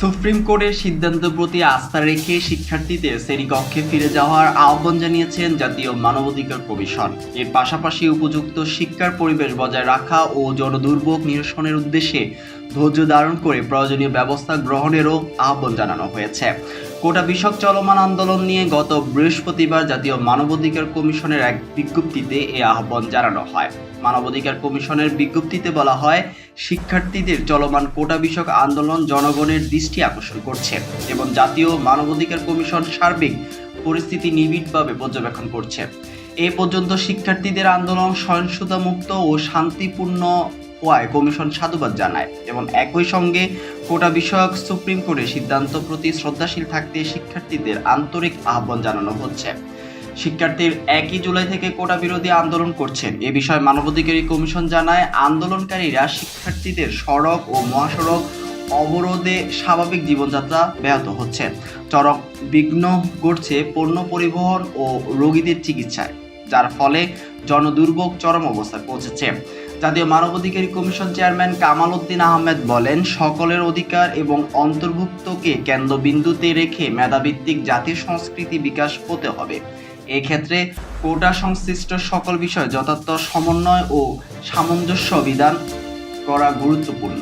Supreme কোর্টের সিদ্ধান্তের প্রতি আস্থা রেখে শিক্ষার্থীদের শ্রেণীকক্ষে ফিরে যাওয়ার আহ্বান জানিয়েছেন জাতীয় মানবাধিকার কমিশন। এর পাশাপাশি উপযুক্ত শিক্ষার পরিবেশ বজায় রাখা ও জনদুর্ভোগ নিরসনের উদ্দেশ্যে ধৈর্য ধারণ করে প্রয়োজনীয় ব্যবস্থা গ্রহণেরও আহ্বান জানানো হয়েছে। কোটা বিষয়ক চলমান আন্দোলন নিয়ে গত বৃহস্পতিবার জাতীয় মানবাধিকার কমিশনের এক বিজ্ঞপ্তিতে এ আহ্বান জানানো হয়। মানবাধিকার কমিশনের বিজ্ঞপ্তিতে বলা হয়, শিক্ষার্থীদের চলমান কোটা বিষয়ক আন্দোলন জনগণের দৃষ্টি আকর্ষণ করছে এবং জাতীয় মানবাধিকার কমিশন সার্বিক পরিস্থিতি নিবিড়ভাবে পর্যবেক্ষণ করছে। এ পর্যন্ত শিক্ষার্থীদের আন্দোলন সহিংসতামুক্ত ও শান্তিপূর্ণ হওয়ায় কমিশন সাধুবাদ জানায় এবং একই সঙ্গে কোটা বিষয়ক সুপ্রিম কোর্টের সিদ্ধান্ত প্রতি শ্রদ্ধাশীল থাকতে শিক্ষার্থীদের আন্তরিক আহ্বান জানানো হচ্ছে। শিক্ষার্থীর 1 জুলাই থেকে কোটা বিরোধী আন্দোলন করছেন। এ বিষয়ে মানবাধিকার কমিশন জানায়, আন্দোলনকারীরা শিক্ষার্থীদের সড়ক ও মহাসড়ক অবরোধে স্বাভাবিক জীবনযাত্রা ব্যাহত হচ্ছে, চরম বিঘ্ন ঘটছে পণ্য পরিবহন ও রোগীদের চিকিৎসায়, যার ফলে জনদুর্ভোগ চরম অবস্থায় পৌঁছেছে। জাতীয় মানবাধিকার কমিশন চেয়ারম্যান কামাল উদ্দিন আহমেদ বলেন, সকলের অধিকার এবং অন্তর্ভুক্তকে কেন্দ্রবিন্দুতে রেখে মেধাভিত্তিক জাতীয় সংস্কৃতি বিকাশ হতে হবে। এক্ষেত্রে কোটা সংশ্লিষ্ট সকল বিষয় যথার্থ সমন্বয় ও সামঞ্জস্য বিধান করা গুরুত্বপূর্ণ।